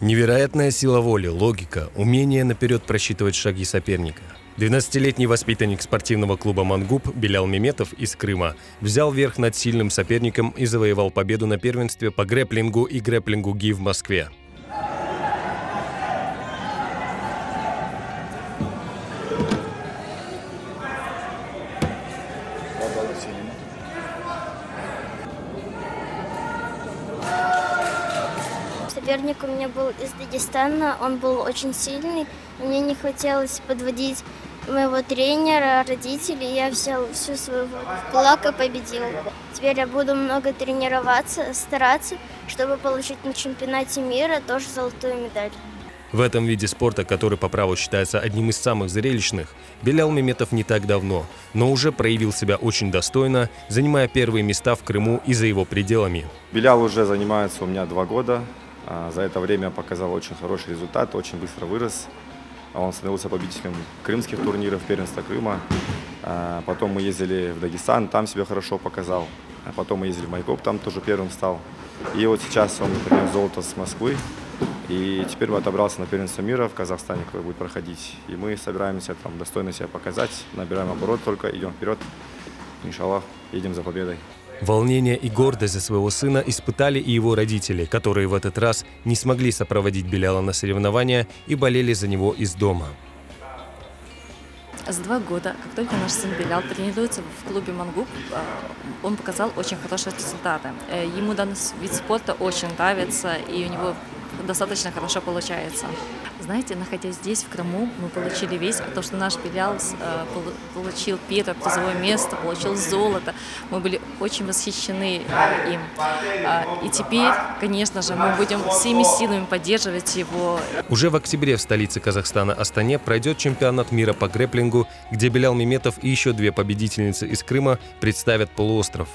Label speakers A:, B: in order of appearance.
A: Невероятная сила воли, логика, умение наперед просчитывать шаги соперника. 12-летний воспитанник спортивного клуба «Мангуб» Белял Меметов из Крыма взял верх над сильным соперником и завоевал победу на первенстве по грэпплингу и грэпплингу-ги в Москве.
B: Соперник у меня был из Дагестана, он был очень сильный. Мне не хотелось подводить моего тренера, родителей. Я взял всю свою кулак и победил. Теперь я буду много тренироваться, стараться, чтобы получить на чемпионате мира тоже золотую медаль.
A: В этом виде спорта, который по праву считается одним из самых зрелищных, Белял Меметов не так давно, но уже проявил себя очень достойно, занимая первые места в Крыму и за его пределами.
C: Белял уже занимается у меня 2 года. За это время показал очень хороший результат, очень быстро вырос. Он становился победителем крымских турниров, первенства Крыма. Потом мы ездили в Дагестан, там себя хорошо показал. Потом мы ездили в Майкоп, там тоже первым стал. И вот сейчас он принес золото с Москвы. И теперь отобрался на первенство мира в Казахстане, который будет проходить. И мы собираемся там достойно себя показать, набираем оборот только, идем вперед. Иншаллах, едем за победой.
A: Волнение и гордость за своего сына испытали и его родители, которые в этот раз не смогли сопроводить Беляла на соревнования и болели за него из дома.
D: За 2 года, как только наш сын Белял тренируется в клубе «Мангуб», он показал очень хорошие результаты. Ему данный вид спорта очень нравится, и у него достаточно хорошо получается. Знаете, находясь здесь, в Крыму, мы получили весть о том, что наш Белял получил первое призовое место, получил золото. Мы были очень восхищены им. И теперь, конечно же, мы будем всеми силами поддерживать его.
A: Уже в октябре в столице Казахстана Астане пройдет чемпионат мира по грэпплингу, где Белял Меметов и еще 2 победительницы из Крыма представят полуостров.